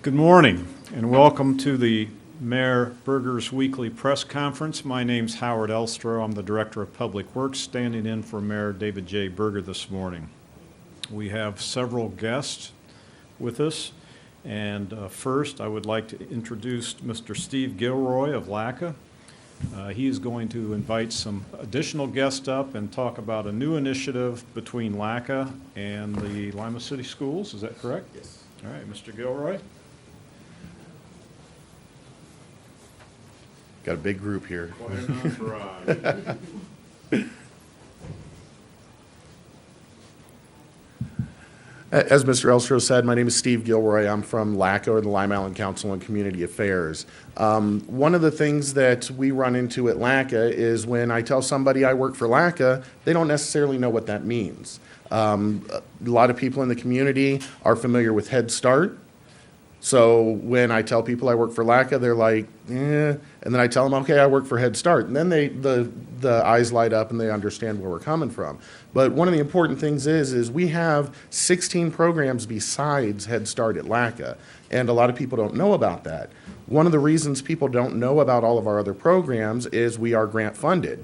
Good morning and welcome to the Mayor Berger's weekly press conference. My name's Howard Elstro. I'm the Director of Public Works, standing in for Mayor David J. Berger this morning. We have several guests with us, and first I would like to introduce Mr. Steve Gilroy of LACA. He is going to invite some additional guests up and talk about a new initiative between LACA and the Lima City Schools. Is that correct? Yes. All right, Mr. Gilroy. Got a big group here. Quite an entourage. As Mr. Elstro said, my name is Steve Gilroy. I'm from LACA, or the Lima Island Council on Community Affairs. One of the things that we run into at LACA is when I tell somebody I work for LACA, they don't necessarily know what that means. A lot of people in the community are familiar with Head Start. So when I tell people I work for LACA, they're like, eh. And then I tell them, okay, I work for Head Start. And then the eyes light up and they understand where we're coming from. But one of the important things is we have 16 programs besides Head Start at LACA. And a lot of people don't know about that. One of the reasons people don't know about all of our other programs is we are grant funded.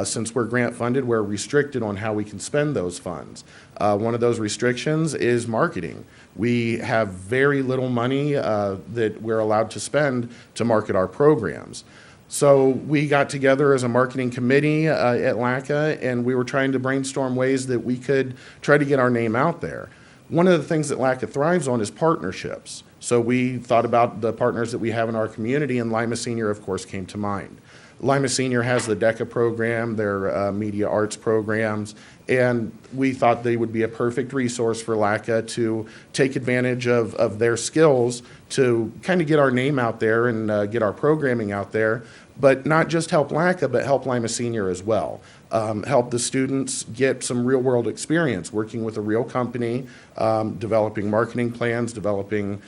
Since we're grant funded, we're restricted on how we can spend those funds. One of those restrictions is marketing. We have very little money that we're allowed to spend to market our programs. So we got together as a marketing committee at LACA, and we were trying to brainstorm ways that we could try to get our name out there. One of the things that LACA thrives on is partnerships. So we thought about the partners that we have in our community, and Lima Senior, of course, came to mind. Lima Senior has the DECA program, their media arts programs, and we thought they would be a perfect resource for LACA to take advantage of their skills to kind of get our name out there and get our programming out there, but not just help LACA, but help Lima Senior as well. Help the students get some real-world experience working with a real company, developing marketing plans, developing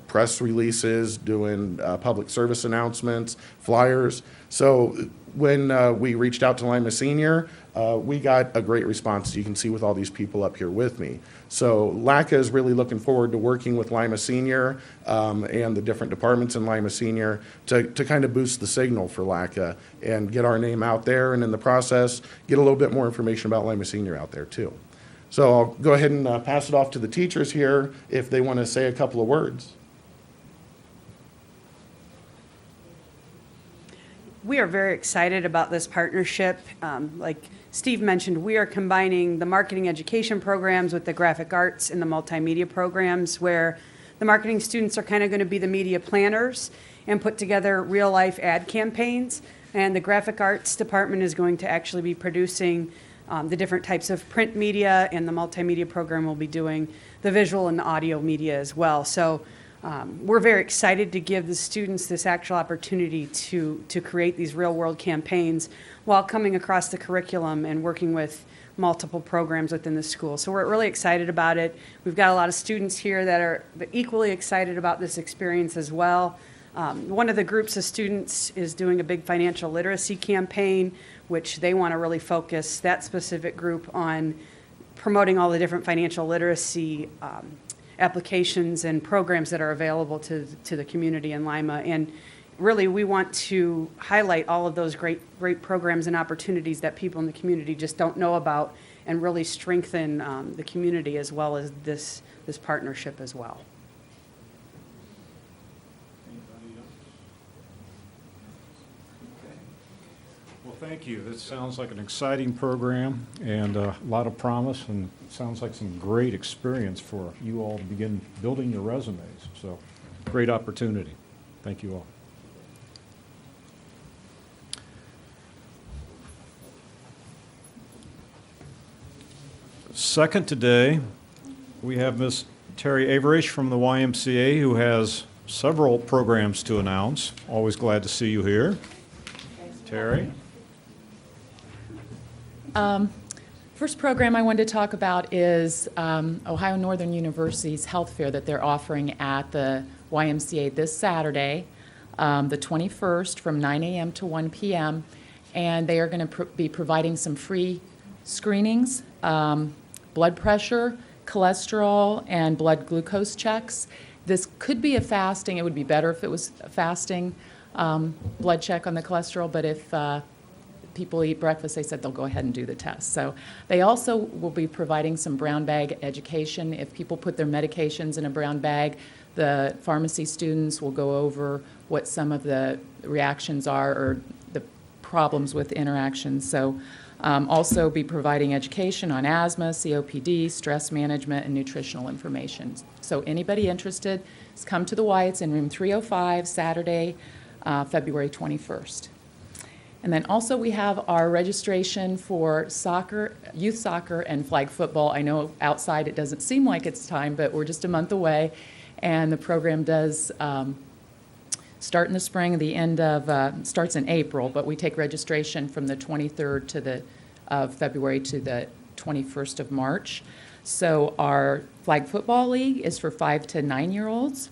press releases, doing public service announcements, flyers. So when we reached out to Lima Senior, we got a great response, you can see with all these people up here with me. So LACA is really looking forward to working with Lima Senior and the different departments in Lima Senior to kind of boost the signal for LACA and get our name out there, and in the process, get a little bit more information about Lima Senior out there too. So I'll go ahead and pass it off to the teachers here if they want to say a couple of words. We are very excited about this partnership. Like Steve mentioned, we are combining the marketing education programs with the graphic arts and the multimedia programs, where the marketing students are kind of going to be the media planners and put together real-life ad campaigns, and the graphic arts department is going to actually be producing the different types of print media, and the multimedia program will be doing the visual and the audio media as well. So we're very excited to give the students this actual opportunity to create these real-world campaigns while coming across the curriculum and working with multiple programs within the school. So we're really excited about it. We've got a lot of students here that are equally excited about this experience as well. One of the groups of students is doing a big financial literacy campaign, which they want to really focus that specific group on promoting all the different financial literacy applications and programs that are available to the community in Lima. And really, we want to highlight all of those great programs and opportunities that people in the community just don't know about, and really strengthen the community as well as this partnership as well. Well, thank you. This sounds like an exciting program and a lot of promise, and sounds like some great experience for you all to begin building your resumes. So, great opportunity. Thank you all. Second today, we have Ms. Teri Averisch from the YMCA, who has several programs to announce. Always glad to see you here. Teri. First program I wanted to talk about is Ohio Northern University's health fair that they're offering at the YMCA this Saturday, the 21st, from 9 a.m. to 1 p.m. And they are going to be providing some free screenings, blood pressure, cholesterol, and blood glucose checks. This could be a fasting. It would be better if it was a fasting blood check on the cholesterol, but if people eat breakfast, they said they'll go ahead and do the test. So they also will be providing some brown bag education. If people put their medications in a brown bag, the pharmacy students will go over what some of the reactions are or the problems with interactions. So also be providing education on asthma, COPD, stress management, and nutritional information. So anybody interested, just come to the Y. It's in room 305, Saturday, February 21st. And then also we have our registration for soccer, youth soccer, and flag football. I know outside it doesn't seem like it's time, but we're just a month away. And the program does start in the spring, the end of, starts in April, but we take registration from the 23rd of February to the 21st of March. So our flag football league is for 5 to 9-year-olds,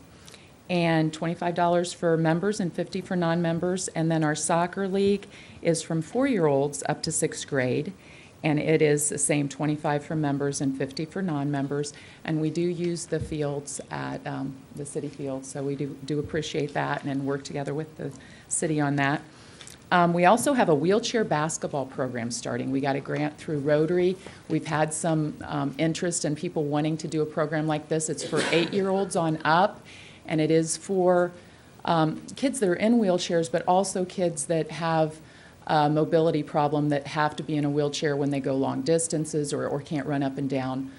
and $25 for members and $50 for non-members. And then our soccer league is from 4-year-olds up to 6th grade, and it is the same, $25 for members and $50 for non-members. And we do use the fields at the city fields, so we do appreciate that and work together with the city on that. We also have a wheelchair basketball program starting. We got a grant through Rotary. We've had some interest in people wanting to do a program like this. It's for 8-year-olds on up, and it is for kids that are in wheelchairs, but also kids that have a mobility problem that have to be in a wheelchair when they go long distances or can't run up and down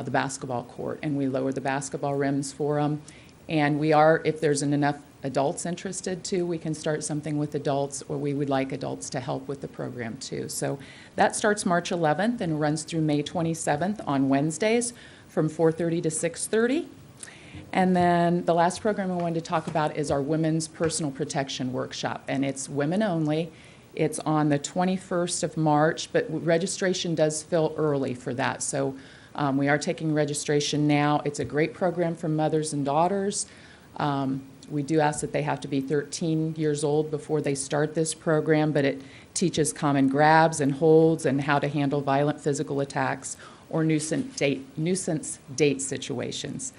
the basketball court. And we lower the basketball rims for them. And we are, if there's enough adults interested too, we can start something with adults, or we would like adults to help with the program too. So that starts March 11th and runs through May 27th on Wednesdays from 4:30 to 6:30. And then the last program I wanted to talk about is our Women's Personal Protection Workshop, and it's women only. It's on the 21st of March, but registration does fill early for that. So we are taking registration now. It's a great program for mothers and daughters. We do ask that they have to be 13 years old before they start this program, but it teaches common grabs and holds and how to handle violent physical attacks or nuisance date situations.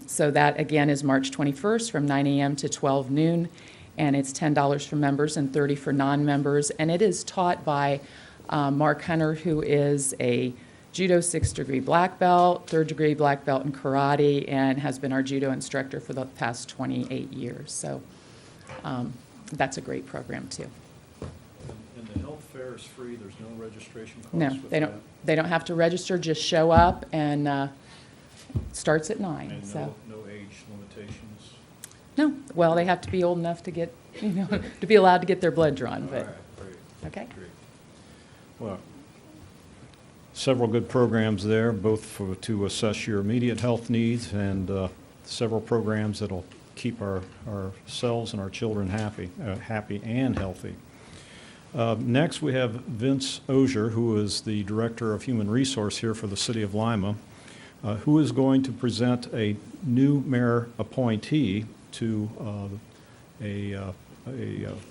So that, again, is March 21st from 9 a.m. to 12 noon, and it's $10 for members and $30 for non-members. And it is taught by Mark Hunter, who is a Judo 6th degree black belt, 3rd degree black belt in karate, and has been our judo instructor for the past 28 years. So that's a great program too. And the health fair is free, there's no registration cost No, with they that? don't. They don't have to register. Just show up, and it starts at 9. And So no age limitations? no, well, they have to be old enough to get, to be allowed to get their blood drawn. All But right, great. okay. Great. Well, several good programs there, both to assess your immediate health needs and several programs that'll keep ourselves and our children happy and healthy. Next, we have Vince Ozier, who is the Director of Human Resource here for the City of Lima, who is going to present a new mayor appointee to the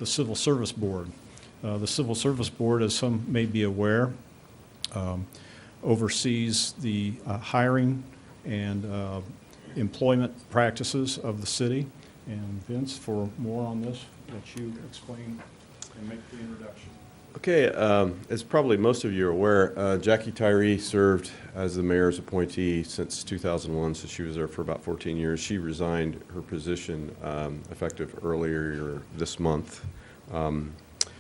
Civil Service Board. The Civil Service Board, as some may be aware, oversees the hiring and employment practices of the city. And Vince, for more on this, let you explain and make the introduction. Okay, as probably most of you are aware, Jackie Teri served as the mayor's appointee since 2001, so she was there for about 14 years. She resigned her position effective earlier this month.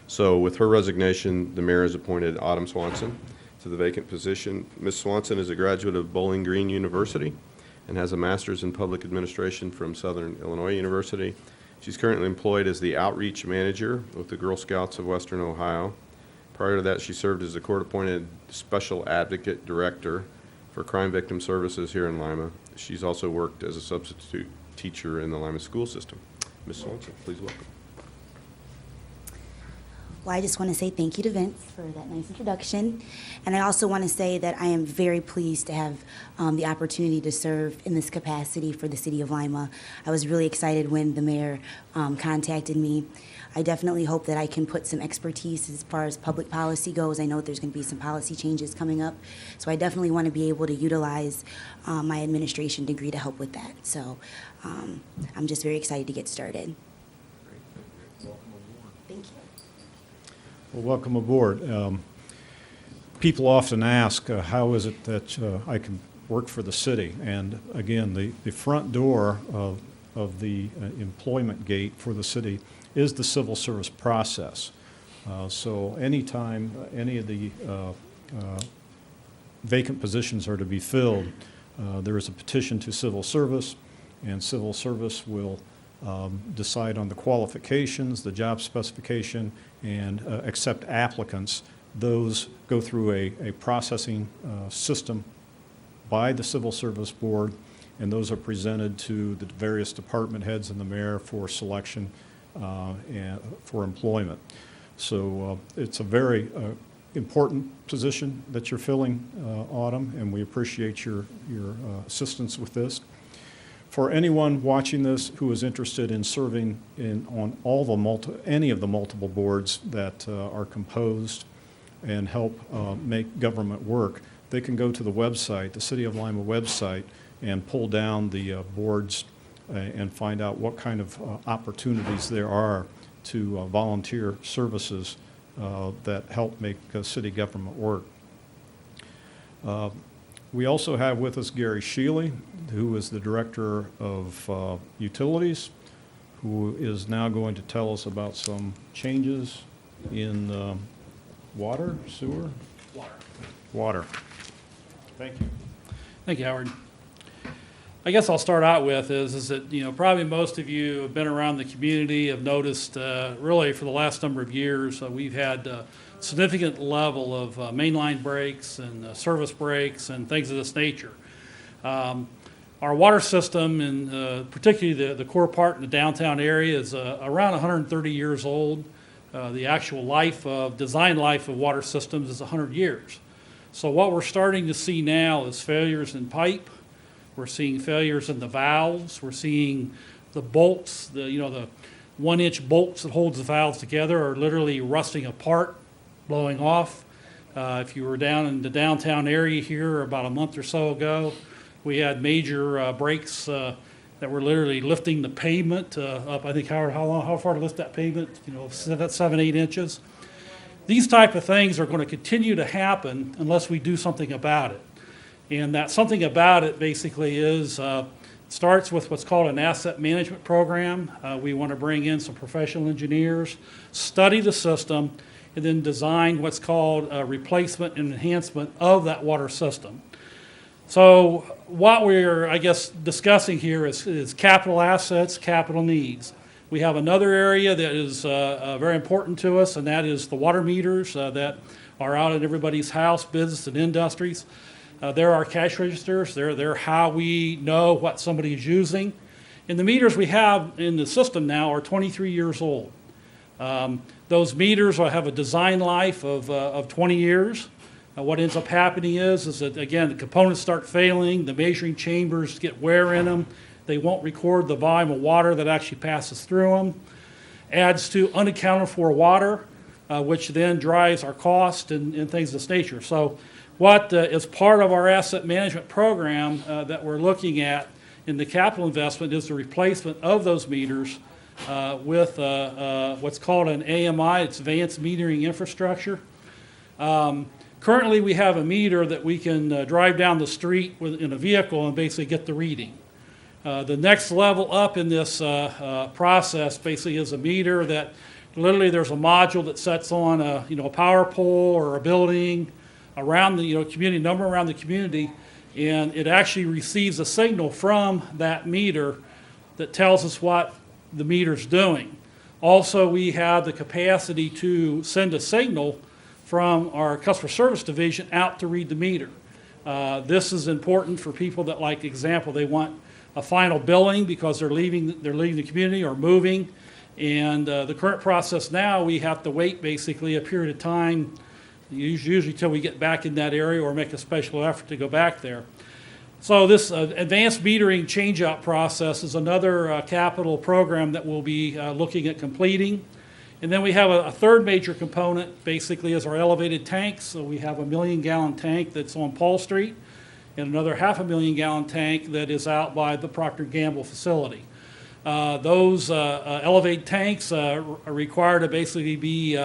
So with her resignation, the mayor has appointed Autumn Swanson to the vacant position. Ms. Swanson is a graduate of Bowling Green University and has a master's in public administration from Southern Illinois University. She's currently employed as the outreach manager with the Girl Scouts of Western Ohio. Prior to that, she served as the court-appointed special advocate director for crime victim services here in Lima. She's also worked as a substitute teacher in the Lima school system. Ms. Swanson, please welcome. Well, I just want to say thank you to Vince for that nice introduction. And I also want to say that I am very pleased to have the opportunity to serve in this capacity for the city of Lima. I was really excited when the mayor contacted me. I definitely hope that I can put some expertise as far as public policy goes. I know there's going to be some policy changes coming up. So I definitely want to be able to utilize my administration degree to help with that. So I'm just very excited to get started. Thank you. Well, welcome aboard. People often ask, how is it that I can work for the city? And again, the front door of the employment gate for the city is the civil service process. So anytime any of the vacant positions are to be filled, there is a petition to civil service, and civil service will decide on the qualifications, the job specification, and accept applicants. Those go through a processing system by the Civil Service Board, and those are presented to the various department heads and the mayor for selection and for employment. So it's a very important position that you're filling, Autumn, and we appreciate your assistance with this. For anyone watching this who is interested in serving on any of the multiple boards that are composed and help make government work, they can go to the website, the City of Lima website, and pull down the boards and find out what kind of opportunities there are to volunteer services that help make city government work. We also have with us Gary Shealy, who is the Director of Utilities, who is now going to tell us about some changes in water, sewer? Water. Thank you. Thank you, Howard. I guess I'll start out with is that, probably most of you have been around the community, have noticed really for the last number of years, we've had significant level of mainline breaks and service breaks and things of this nature. Our water system, and particularly the core part in the downtown area, is around 130 years old. The actual design life of water systems is 100 years. So what we're starting to see now is failures in pipe. We're seeing failures in the valves. We're seeing the bolts, the 1-inch bolts that holds the valves together are literally rusting apart, blowing off. If you were down in the downtown area here about a month or so ago, we had major breaks that were literally lifting the pavement up. I think, Howard, how far to lift that pavement? 7-8 inches. These type of things are going to continue to happen unless we do something about it. And that something about it basically is starts with what's called an asset management program. We want to bring in some professional engineers, study the system, and then design what's called a replacement and enhancement of that water system. So what we're, discussing here is capital assets, capital needs. We have another area that is very important to us, and that is the water meters that are out in everybody's house, business, and industries. There are cash registers. They're how we know what somebody is using. And the meters we have in the system now are 23 years old. Those meters will have a design life of 20 years. What ends up happening is that, again, the components start failing, the measuring chambers get wear in them, they won't record the volume of water that actually passes through them. Adds to unaccounted for water, which then drives our cost and things of this nature. So what is part of our asset management program that we're looking at in the capital investment is the replacement of those meters with what's called an AMI, it's Advanced Metering Infrastructure. Currently, we have a meter that we can drive down the street in a vehicle and basically get the reading. The next level up in this process basically is a meter that literally there's a module that sets on a power pole or a building around the community, number around the community, and it actually receives a signal from that meter that tells us what the meter's doing. Also, we have the capacity to send a signal from our customer service division out to read the meter. This is important for people that, like example, they want a final billing because they're leaving the community or moving, And the current process now, we have to wait basically a period of time, usually till we get back in that area or make a special effort to go back there. So this advanced metering change-out process is another capital program that we'll be looking at completing. And then we have a third major component, basically, is our elevated tanks. So we have a 1 million gallon tank that's on Paul Street and another 500,000 gallon tank that is out by the Procter & Gamble facility. Those elevated tanks are required to basically be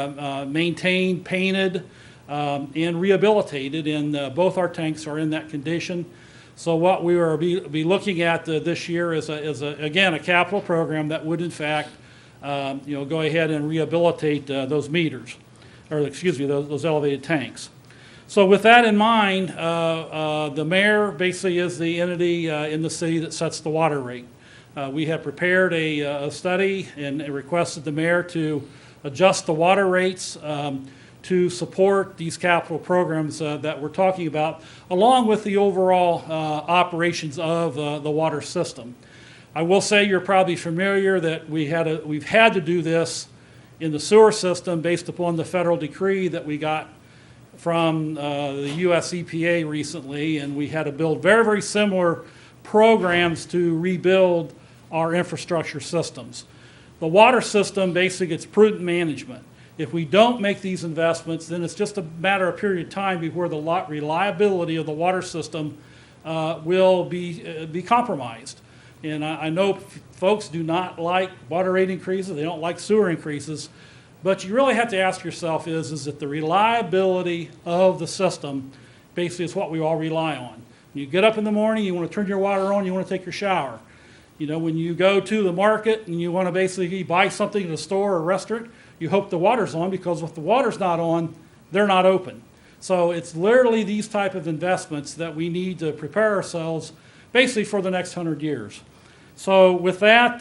maintained, painted, and rehabilitated, and both our tanks are in that condition. So what we will be looking at this year is again a capital program that would in fact go ahead and rehabilitate those meters, or excuse me, those elevated tanks. So with that in mind, the mayor basically is the entity in the city that sets the water rate. We have prepared a study and requested the mayor to adjust the water rates to support these capital programs that we're talking about, along with the overall operations of the water system. I will say you're probably familiar that we've had to do this in the sewer system based upon the federal decree that we got from the U.S. EPA recently, and we had to build very, very similar programs to rebuild our infrastructure systems. The water system, basically, it's prudent management. If we don't make these investments, then it's just a matter of period of time before the reliability of the water system will be compromised. And I know folks do not like water rate increases, they don't like sewer increases, but you really have to ask yourself is that the reliability of the system basically is what we all rely on. You get up in the morning, you want to turn your water on, you want to take your shower. You know, when you go to the market and you want to basically buy something at a store or restaurant, you hope the water's on, because if the water's not on, they're not open. So it's literally these type of investments that we need to prepare ourselves basically for the next 100 years. So with that,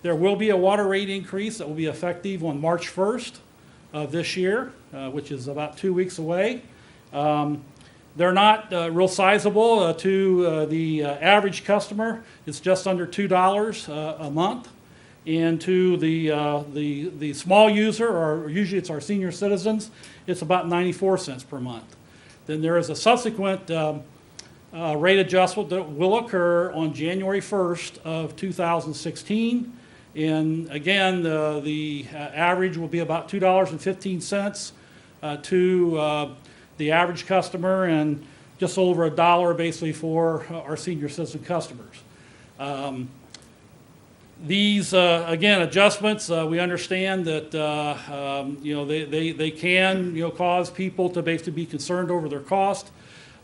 there will be a water rate increase that will be effective on March 1st of this year, which is about 2 weeks away. They're not real sizable to the average customer. It's just under $2 a month. And to the small user, or usually it's our senior citizens, it's about 94 cents per month. Then there is a subsequent rate adjustment that will occur on January 1st of 2016. And again, the average will be about $2.15 to the average customer, and just over $1 basically for our senior citizen customers. These, again, adjustments, we understand that, they can, cause people to basically be concerned over their cost,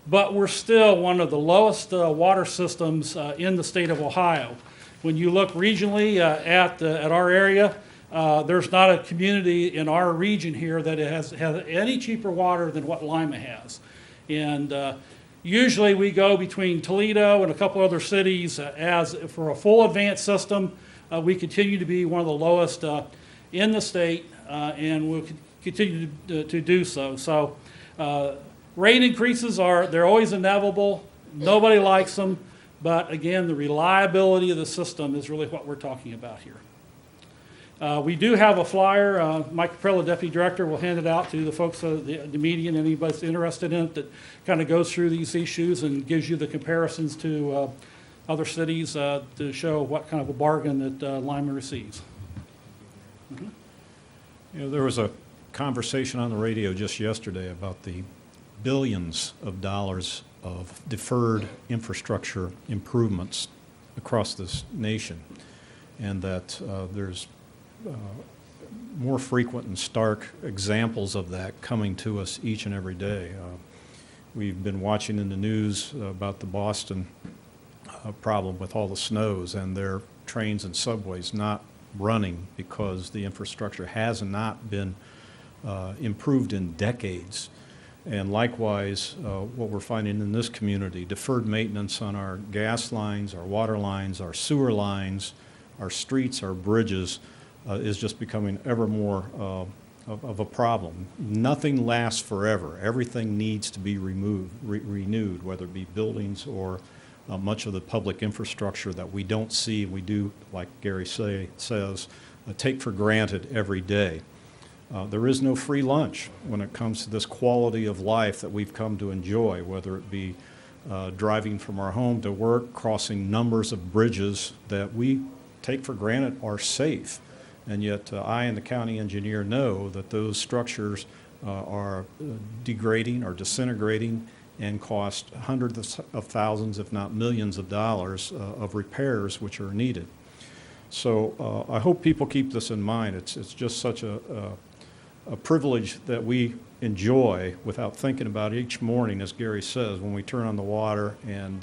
but we're still one of the lowest water systems in the state of Ohio. When you look regionally at our area, there's not a community in our region here that has any cheaper water than what Lima has. And usually we go between Toledo and a couple other cities as for a full advanced system. We continue to be one of the lowest in the state, and we'll continue to do so. So rate increases they're always inevitable. Nobody likes them. But again, the reliability of the system is really what we're talking about here. We do have a flyer. Mike Caprella, Deputy Director, will hand it out to the folks, the media, and anybody that's interested in it, that kind of goes through these issues and gives you the comparisons to other cities to show what kind of a bargain that Lima receives. Mm-hmm. There was a conversation on the radio just yesterday about the billions of dollars of deferred infrastructure improvements across this nation, and that there's more frequent and stark examples of that coming to us each and every day. We've been watching in the news about the Boston problem with all the snows and their trains and subways not running because the infrastructure has not been improved in decades. And likewise, what we're finding in this community, deferred maintenance on our gas lines, our water lines, our sewer lines, our streets, our bridges, is just becoming ever more of a problem. Nothing lasts forever. Everything needs to be renewed, whether it be buildings or much of the public infrastructure that we don't see. We do, like Gary says, take for granted every day. There is no free lunch when it comes to this quality of life that we've come to enjoy, whether it be driving from our home to work, crossing numbers of bridges that we take for granted are safe. And yet I and the county engineer know that those structures are degrading or disintegrating and cost hundreds of thousands, if not millions of dollars of repairs which are needed. So I hope people keep this in mind. It's just such a privilege that we enjoy without thinking about each morning, as Gary says, when we turn on the water and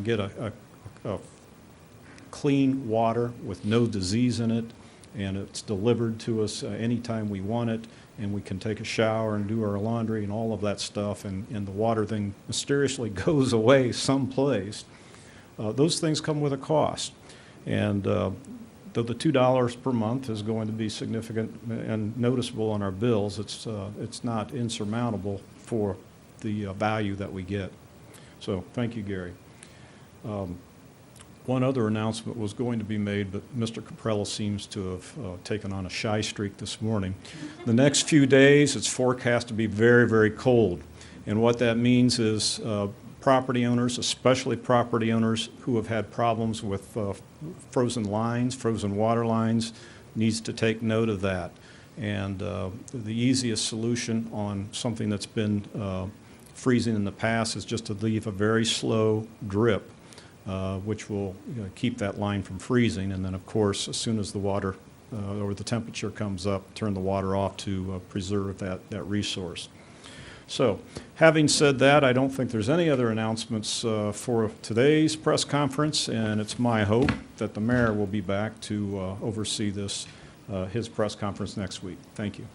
get a clean water with no disease in it, and it's delivered to us anytime we want it, and we can take a shower and do our laundry and all of that stuff, and the water then mysteriously goes away someplace. Those things come with a cost. And though the $2 per month is going to be significant and noticeable on our bills, it's not insurmountable for the value that we get. So thank you, Gary. One other announcement was going to be made, but Mr. Caprella seems to have taken on a shy streak this morning. The next few days, it's forecast to be very, very cold. And what that means is property owners, especially property owners who have had problems with frozen lines, frozen water lines, needs to take note of that. And the easiest solution on something that's been freezing in the past is just to leave a very slow drip, which will keep that line from freezing. And then, of course, as soon as the water or the temperature comes up, turn the water off to preserve that resource. So, having said that, I don't think there's any other announcements for today's press conference, and it's my hope that the mayor will be back to oversee this, his press conference next week. Thank you.